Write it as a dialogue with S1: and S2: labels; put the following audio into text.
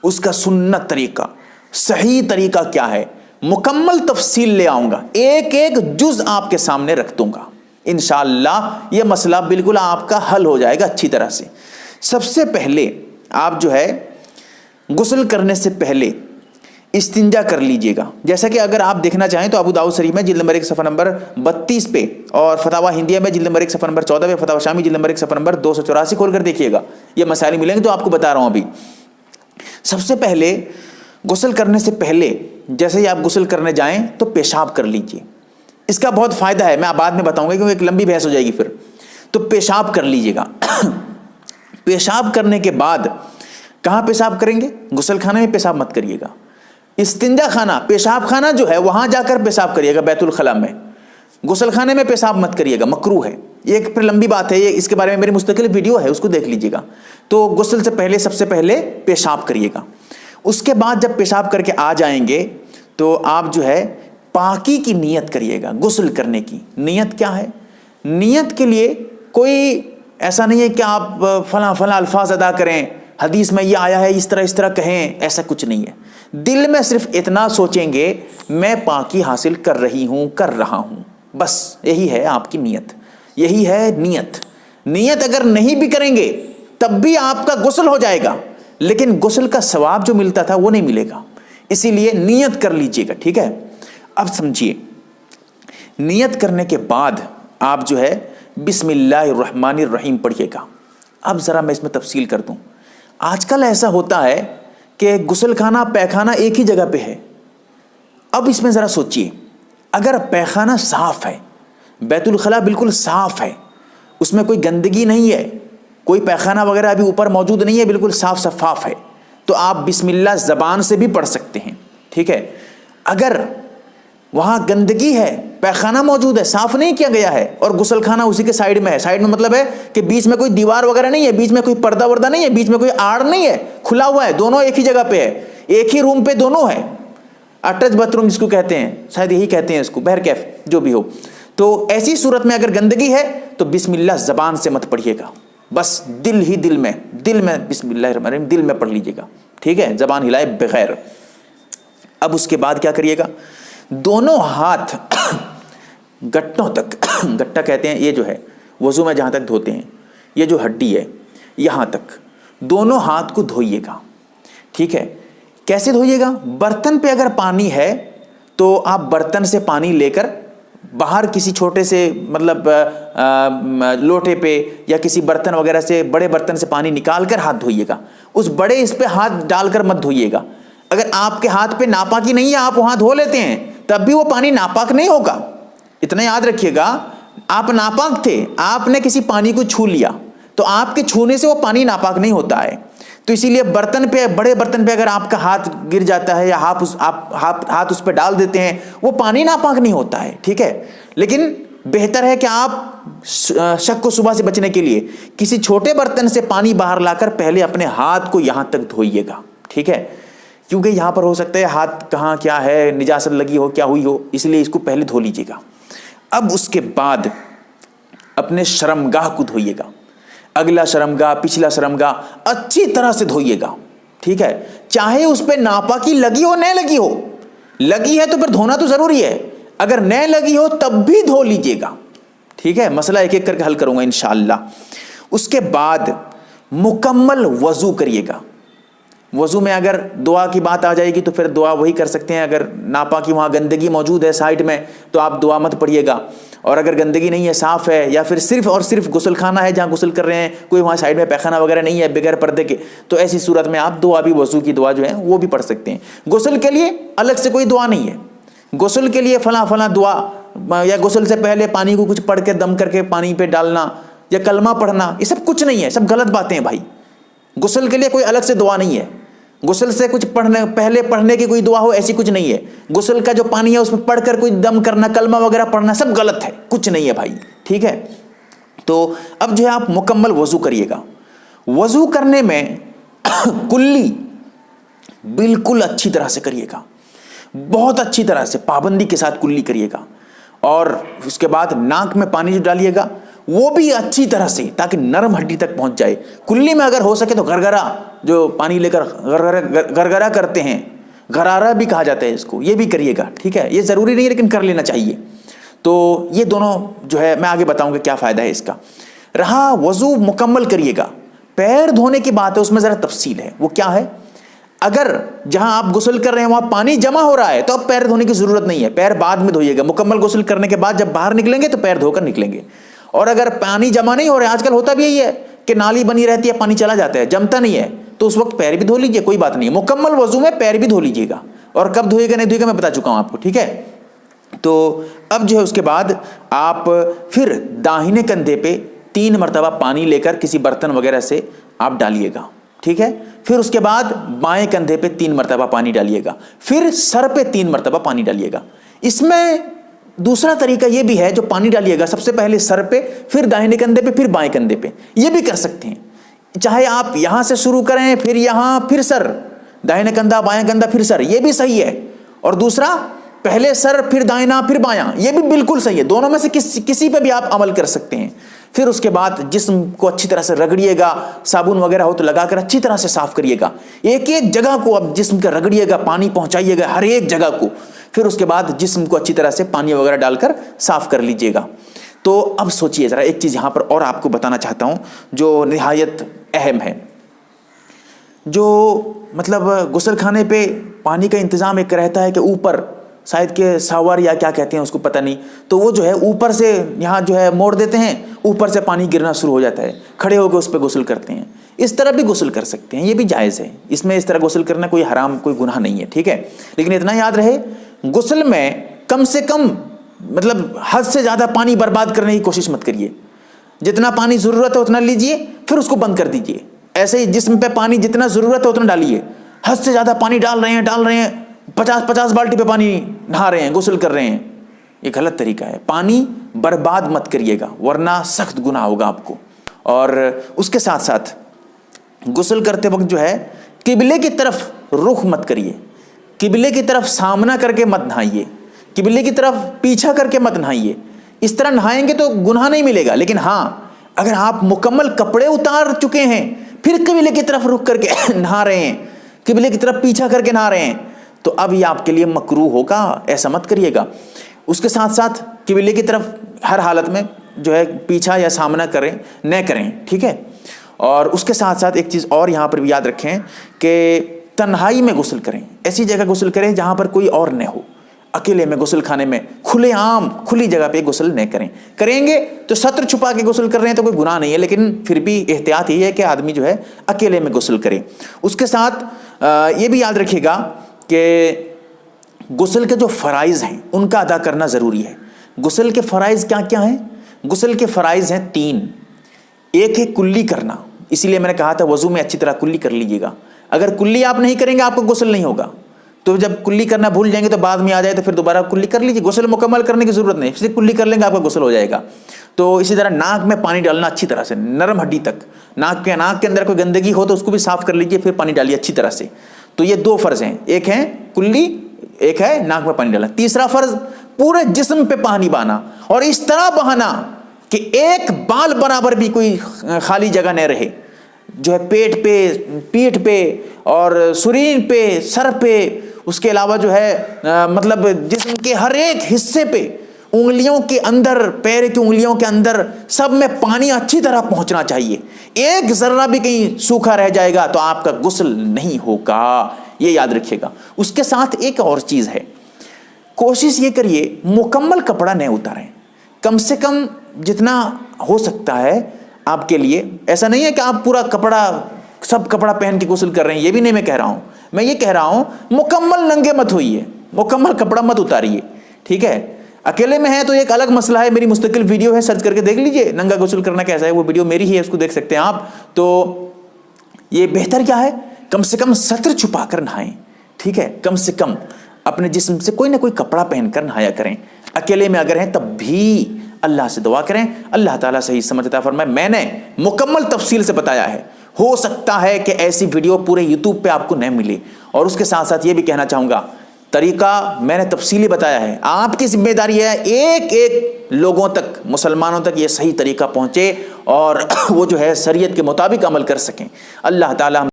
S1: اس کا سنت طریقہ، صحیح طریقہ کیا ہے، مکمل تفصیل لے آؤں گا، ایک ایک جز آپ کے سامنے رکھ دوں گا انشاءاللہ۔ یہ مسئلہ بالکل آپ کا حل ہو جائے گا اچھی طرح سے۔ سب سے پہلے آپ جو ہے غسل کرنے سے پہلے استنجا کر لیجئے گا۔ جیسا کہ اگر آپ دیکھنا چاہیں تو ابو داؤد شریف میں جلد نمبر 1 صفحہ نمبر 32 پہ، اور فتاوی ہندیہ میں جلد نمبر 1 صفحہ نمبر 14 پہ، فتاوی شامی جلد نمبر 1 صفحہ نمبر 284 کھول کر دیکھیے گا، یہ مسائل ملیں گے تو آپ کو بتا رہا ہوں ابھی۔ سب سے پہلے غسل کرنے سے پہلے جیسے ہی آپ غسل کرنے جائیں تو پیشاب کر لیجئے۔ اس کا بہت فائدہ ہے، میں بعد میں بتاؤں گا کیونکہ ایک لمبی بحث ہو جائے گی پھر۔ تو پیشاب کر لیجئے گا۔ پیشاب کرنے کے بعد کہاں پیشاب کریں گے؟ غسل خانے میں پیشاب مت کریے گا، استنجا خانہ، پیشاب خانہ جو ہے وہاں جا کر پیشاب کریے گا بیت الخلاء میں، غسل خانے میں پیشاب مت کریے گا، مکروہ ہے۔ یہ ایک پھر لمبی بات ہے، یہ اس کے بارے میں میری مستقل ویڈیو ہے، اس کو دیکھ لیجئے گا۔ تو غسل سے پہلے سب سے پہلے پیشاب کریے گا۔ اس کے بعد جب پیشاب کر کے آ جائیں گے تو آپ جو ہے پاکی کی نیت کریے گا۔ غسل کرنے کی نیت کیا ہے؟ نیت کے لیے کوئی ایسا نہیں ہے کہ آپ فلاں فلاں الفاظ ادا کریں، حدیث میں یہ آیا ہے اس طرح کہیں، ایسا کچھ نہیں ہے۔ دل میں صرف اتنا سوچیں گے میں پاکی حاصل کر رہا ہوں، بس یہی ہے آپ کی نیت، یہی ہے نیت۔ نیت اگر نہیں بھی کریں گے تب بھی آپ کا غسل ہو جائے گا، لیکن غسل کا ثواب جو ملتا تھا وہ نہیں ملے گا، اسی لیے نیت کر لیجئے گا، ٹھیک ہے؟ اب سمجھیے، نیت کرنے کے بعد آپ جو ہے بسم اللہ الرحمن الرحیم پڑھیے گا۔ اب ذرا میں اس میں تفصیل کر دوں۔ آج کل ایسا ہوتا ہے کہ غسل خانہ پیخانہ ایک ہی جگہ پہ ہے۔ اب اس میں ذرا سوچئے، اگر پیخانہ صاف ہے، بیت الخلاء بالکل صاف ہے، اس میں کوئی گندگی نہیں ہے، کوئی پیخانہ وغیرہ ابھی اوپر موجود نہیں ہے، بالکل صاف شفاف ہے، تو آپ بسم اللہ زبان سے بھی پڑھ سکتے ہیں، ٹھیک ہے؟ اگر وہاں گندگی ہے، پیخانہ موجود ہے، صاف نہیں کیا گیا ہے، اور غسل خانہ اسی کے سائیڈ میں ہے، سائیڈ میں مطلب ہے کہ بیچ میں کوئی دیوار وغیرہ نہیں ہے، بیچ میں کوئی پردہ وردہ نہیں ہے، بیچ میں کوئی آڑ نہیں ہے، کھلا ہوا ہے، دونوں ایک ہی جگہ پہ ہے، ایک ہی روم پہ دونوں ہے، اٹیچ باتھ روم جس کو کہتے ہیں، شاید یہی کہتے ہیں اس کو، بہرکیف جو بھی ہو۔ تو ایسی صورت میں اگر گندگی ہے تو بسم اللہ زبان سے مت پڑھیے گا، بس دل میں بسم اللہ الرحمن الرحیم دل میں پڑھ لیجیے گا، ٹھیک ہے؟ زبان ہلائے بغیر۔ اب اس کے بعد کیا کریے گا؟ دونوں ہاتھ گٹوں تک، گٹا کہتے ہیں یہ جو ہے وضو میں جہاں تک دھوتے ہیں، یہ جو ہڈی ہے یہاں تک، دونوں ہاتھ کو دھوئیے گا، ٹھیک ہے؟ کیسے دھوئیے گا؟ برتن پہ اگر پانی ہے تو آپ برتن سے پانی لے کر باہر کسی چھوٹے سے مطلب لوٹے پہ یا کسی برتن وغیرہ سے، بڑے برتن سے پانی نکال کر ہاتھ دھوئیے گا، اس بڑے اس پہ ہاتھ ڈال کر مت دھوئیے گا۔ اگر آپ کے ہاتھ پہ ناپاکی نہیں ہے، آپ وہاں دھو لیتے ہیں، تب بھی وہ پانی ناپاک نہیں ہوگا، اتنا یاد رکھیے گا۔ آپ ناپاک تھے، آپ نے کسی پانی کو چھو لیا تو آپ کے چھونے سے وہ پانی ناپاک نہیں ہوتا ہے، تو اسی لیے برتن پہ، بڑے برتن پہ اگر آپ کا ہاتھ گر جاتا ہے یا ہاتھ اس پہ ڈال دیتے ہیں، وہ پانی ناپاک نہیں ہوتا ہے، ٹھیک ہے؟ لیکن بہتر ہے کہ آپ شک و شبہ سے بچنے کے لیے کسی چھوٹے برتن سے پانی باہر لا کر پہلے اپنے ہاتھ کو یہاں تک دھوئیے گا، ٹھیک ہے؟ کیونکہ یہاں پر ہو سکتا ہے ہاتھ کہاں کیا ہے، نجاست لگی ہو، کیا ہوئی ہو، اس لیے اس کو پہلے دھو لیجیے گا۔ اب اس کے بعد اپنے شرمگاہ کو دھوئیے گا، اگلا شرمگاہ، پچھلا شرمگاہ اچھی طرح سے دھوئیے گا، ٹھیک ہے؟ چاہے اس پہ ناپاکی لگی ہو نہ لگی ہو، لگی ہے تو پھر دھونا تو ضروری ہے، اگر نہ لگی ہو تب بھی دھو لیجیے گا، ٹھیک ہے؟ مسئلہ ایک ایک کر کے حل کروں گا انشاءاللہ۔ اس کے بعد مکمل وضو کریے گا۔ وضو میں اگر دعا کی بات آ جائے گی تو پھر دعا وہی کر سکتے ہیں، اگر ناپاکی وہاں گندگی موجود ہے سائڈ میں تو آپ دعا مت پڑھیے گا، اور اگر گندگی نہیں ہے، صاف ہے، یا پھر صرف اور صرف غسل خانہ ہے جہاں غسل کر رہے ہیں، کوئی وہاں سائڈ میں پیخانہ وغیرہ نہیں ہے بغیر پردے کے، تو ایسی صورت میں آپ دعا بھی، وضو کی دعا جو ہے وہ بھی پڑھ سکتے ہیں۔ غسل کے لیے الگ سے کوئی دعا نہیں ہے، غسل کے لیے فلاں فلاں دعا، یا غسل سے پہلے پانی کو کچھ پڑھ کے دم کر کے پانی پہ ڈالنا، یا کلمہ پڑھنا، یہ سب کچھ نہیں ہے، سب غلط باتیں ہیں بھائی۔ غسل کے لیے کوئی الگ سے دعا نہیں ہے، غسل سے کچھ پہلے پڑھنے کی کوئی دعا ہو ایسی کچھ نہیں ہے، غسل کا جو پانی ہے اس میں پڑھ کر کوئی دم کرنا، کلمہ وغیرہ پڑھنا سب غلط ہے، کچھ نہیں ہے بھائی، ٹھیک ہے؟ تو اب جو ہے آپ مکمل وضو کریے گا۔ وضو کرنے میں کلی بالکل اچھی طرح سے کریے گا، بہت اچھی طرح سے پابندی کے ساتھ کلی کریے گا، اور اس کے بعد ناک میں پانی جو ڈالیے گا وہ بھی اچھی طرح سے تاکہ نرم ہڈی تک پہنچ جائے. کلی میں اگر ہو سکے تو گرگرا جو پانی لے کر گرگرا کرتے ہیں, غرارہ بھی کہا جاتا ہے اس کو, یہ بھی کریے گا, ٹھیک ہے. یہ ضروری نہیں ہے لیکن کر لینا چاہیے. تو یہ دونوں جو ہے میں آگے بتاؤں گا کیا فائدہ ہے اس کا. رہا وضو مکمل کریے گا, پیر دھونے کی بات ہے, اس میں ذرا تفصیل ہے. وہ کیا ہے؟ اگر جہاں آپ غسل کر رہے ہیں وہاں پانی جمع ہو رہا ہے تو اب پیر دھونے کی ضرورت نہیں ہے, پیر بعد میں دھوئیے گا. مکمل غسل کرنے کے بعد جب باہر نکلیں گے تو پیر دھو کر نکلیں گے. اور اگر پانی جمع نہیں ہو رہا ہے, آج کل ہوتا بھی یہی ہے کہ نالی بنی رہتی ہے, پانی چلا جاتا ہے, جمتا نہیں ہے, تو اس وقت پیر بھی دھو لیجیے, کوئی بات نہیں. مکمل وضو میں پیر بھی دھو لیجیے گا. اور کب دھوئے گا نہیں دھوئے گا میں بتا چکا ہوں آپ کو, ٹھیک ہے. تو اب جو ہے اس کے بعد آپ پھر داہنے کندھے پہ 3 مرتبہ پانی لے کر کسی برتن وغیرہ سے آپ ڈالیے گا, ٹھیک ہے. پھر اس کے بعد بائیں کندھے پہ 3 مرتبہ پانی ڈالیے گا. پھر سر پہ 3 مرتبہ پانی ڈالیے گا. اس میں دوسرا طریقہ یہ بھی ہے, جو پانی ڈالیے گا سب سے پہلے سر پہ, پھر داہنے کندھے پہ, پھر بائیں کندھے پہ. یہ بھی کر سکتے ہیں, چاہے آپ یہاں سے شروع کریں, پھر یہاں, پھر سر, داہنے کندھا بائیں کندھا پھر سر, یہ بھی صحیح ہے. اور دوسرا پہلے سر پھر دائنا پھر بایاں, یہ بھی بالکل صحیح ہے. دونوں میں سے کسی پہ بھی آپ عمل کر سکتے ہیں. پھر اس کے بعد جسم کو اچھی طرح سے رگڑیے گا, صابن وغیرہ ہو تو لگا کر اچھی طرح سے صاف کریے گا. ایک ایک جگہ کو اب جسم کا رگڑیے گا, پانی پہنچائیے گا ہر ایک جگہ کو. پھر اس کے بعد جسم کو اچھی طرح سے پانی وغیرہ ڈال کر صاف کر لیجیے گا. تو اب سوچئے ذرا, ایک چیز یہاں پر اور آپ کو بتانا چاہتا ہوں جو نہایت اہم ہے. جو مطلب غسل خانے پہ پانی کا انتظام ایک رہتا ہے کہ اوپر شاید کہ ساور یا کیا کہتے ہیں اس کو پتہ نہیں, تو وہ جو ہے اوپر سے یہاں جو ہے موڑ دیتے ہیں, اوپر سے پانی گرنا شروع ہو جاتا ہے, کھڑے ہو کے اس پہ غسل کرتے ہیں. اس طرح بھی غسل کر سکتے ہیں, یہ بھی جائز ہے. اس میں اس طرح غسل کرنا کوئی حرام, کوئی گناہ نہیں ہے, ٹھیک ہے. لیکن اتنا یاد رہے, غسل میں کم سے کم مطلب حد سے زیادہ پانی برباد کرنے کی کوشش مت کریے. جتنا پانی ضرورت ہے اتنا لیجئے, پھر اس کو بند کر دیجئے. ایسے ہی جسم پہ پانی جتنا ضرورت ہے اتنا ڈالیے. حد سے زیادہ پانی ڈال رہے ہیں 50 بالٹی پہ پانی نہا رہے ہیں, غسل کر رہے ہیں, یہ غلط طریقہ ہے. پانی برباد مت کریے گا ورنہ سخت گناہ ہوگا آپ کو. اور اس کے ساتھ ساتھ غسل کرتے وقت جو ہے قبلے کی طرف رخ مت کریے, قبلے کی طرف سامنا کر کے مت نہائیے, قبلے کی طرف پیچھا کر کے مت نہائیے. اس طرح نہائیں گے تو گناہ نہیں ملے گا. لیکن ہاں اگر آپ مکمل کپڑے اتار چکے ہیں پھر قبلے کی طرف رخ کر کے نہا رہے ہیں, قبلے کی طرف پیچھا کر کے نہا رہے ہیں, تو اب یہ آپ کے لیے مکروہ ہوگا, ایسا مت کریے گا. اس کے ساتھ ساتھ قبلے کی طرف ہر حالت میں جو ہے پیچھا یا سامنا نہ کریں, ٹھیک ہے. اور اس کے ساتھ ساتھ ایک چیز اور یہاں پر بھی یاد رکھیں کہ تنہائی میں غسل کریں, ایسی جگہ غسل کریں جہاں پر کوئی اور نہ ہو. اکیلے میں غسل خانے میں کھلے عام کھلی جگہ پہ غسل نہ کریں گے تو ستر چھپا کے غسل کر رہے ہیں تو کوئی گناہ نہیں ہے, لیکن پھر بھی احتیاط یہ ہے کہ آدمی جو ہے اکیلے میں غسل کرے. اس کے ساتھ یہ بھی یاد رکھیے گا کہ غسل کے جو فرائض ہیں ان کا ادا کرنا ضروری ہے. غسل کے فرائض کیا کیا ہیں؟ غسل کے فرائض ہیں 3. ایک ہے کلی کرنا, اسی لیے میں نے کہا تھا وضو میں اچھی طرح کلی کر لیجیے گا. اگر کلی آپ نہیں کریں گے آپ کو غسل نہیں ہوگا. تو جب کلی کرنا بھول جائیں گے تو بعد میں آ جائے تو پھر دوبارہ کلی کر لیجیے. غسل مکمل کرنے کی ضرورت نہیں, صرف کلی کر لیں گے آپ کا غسل ہو جائے گا. تو اسی طرح ناک میں پانی ڈالنا اچھی طرح سے نرم ہڈی تک, ناک کے اندر کوئی گندگی ہو تو اس کو بھی صاف کر لیجیے, پھر پانی ڈالیے اچھی طرح سے. تو یہ 2 فرض ہیں, ایک ہے کلی, ایک ہے ناک میں پانی ڈالنا. تیسرا فرض پورے جسم پہ پانی بہانا, اور اس طرح بہانا کہ ایک بال برابر بھی کوئی خالی جگہ نہ رہے, جو ہے پیٹ پہ, پیٹھ پہ اور سرین پہ, سر پہ, اس کے علاوہ جو ہے مطلب جسم کے ہر ایک حصے پہ, انگلیوں کے اندر, پیر کی انگلیوں کے اندر, سب میں پانی اچھی طرح پہنچنا چاہیے. ایک ذرہ بھی کہیں سوکھا رہ جائے گا تو آپ کا غسل نہیں ہوگا, یہ یاد رکھیے گا. اس کے ساتھ ایک اور چیز ہے, کوشش یہ کریے مکمل کپڑا نہ اتاریں, کم سے کم جتنا ہو سکتا ہے آپ کے لیے. ایسا نہیں ہے کہ آپ پورا کپڑا, سب کپڑا پہن کے غسل کر رہے ہیں, یہ بھی نہیں میں کہہ رہا ہوں. میں یہ کہہ رہا ہوں مکمل ننگے مت ہوئیے, مکمل کپڑا مت اتاریے, ٹھیک ہے. اکیلے میں ہے تو ایک الگ مسئلہ ہے, میری مستقل ویڈیو ہے, سرچ کر کے دیکھ لیجئے ننگا غسل کرنا کیسا ہے, وہ ویڈیو میری ہی ہے, اس کو دیکھ سکتے ہیں آپ. تو یہ بہتر کیا ہے, کم سے کم ستر چھپا کر نہائیں, ٹھیک ہے. کم سے کم اپنے جسم سے کوئی نہ کوئی کپڑا پہن کر نہایا کریں. اکیلے میں اگر ہیں تب بھی اللہ سے دعا کریں, اللہ تعالیٰ صحیح سمجھ عطا فرمائے. میں نے مکمل تفصیل سے بتایا ہے, ہو سکتا ہے کہ ایسی ویڈیو پورے یوٹیوب پہ آپ کو نہ ملے. اور اس کے ساتھ ساتھ یہ بھی کہنا چاہوں گا طریقہ میں نے تفصیلی بتایا ہے، آپ کی ذمہ داری ہے ایک ایک لوگوں تک، مسلمانوں تک یہ صحیح طریقہ پہنچے اور وہ جو ہے شریعت کے مطابق عمل کر سکیں۔ اللہ تعالیٰ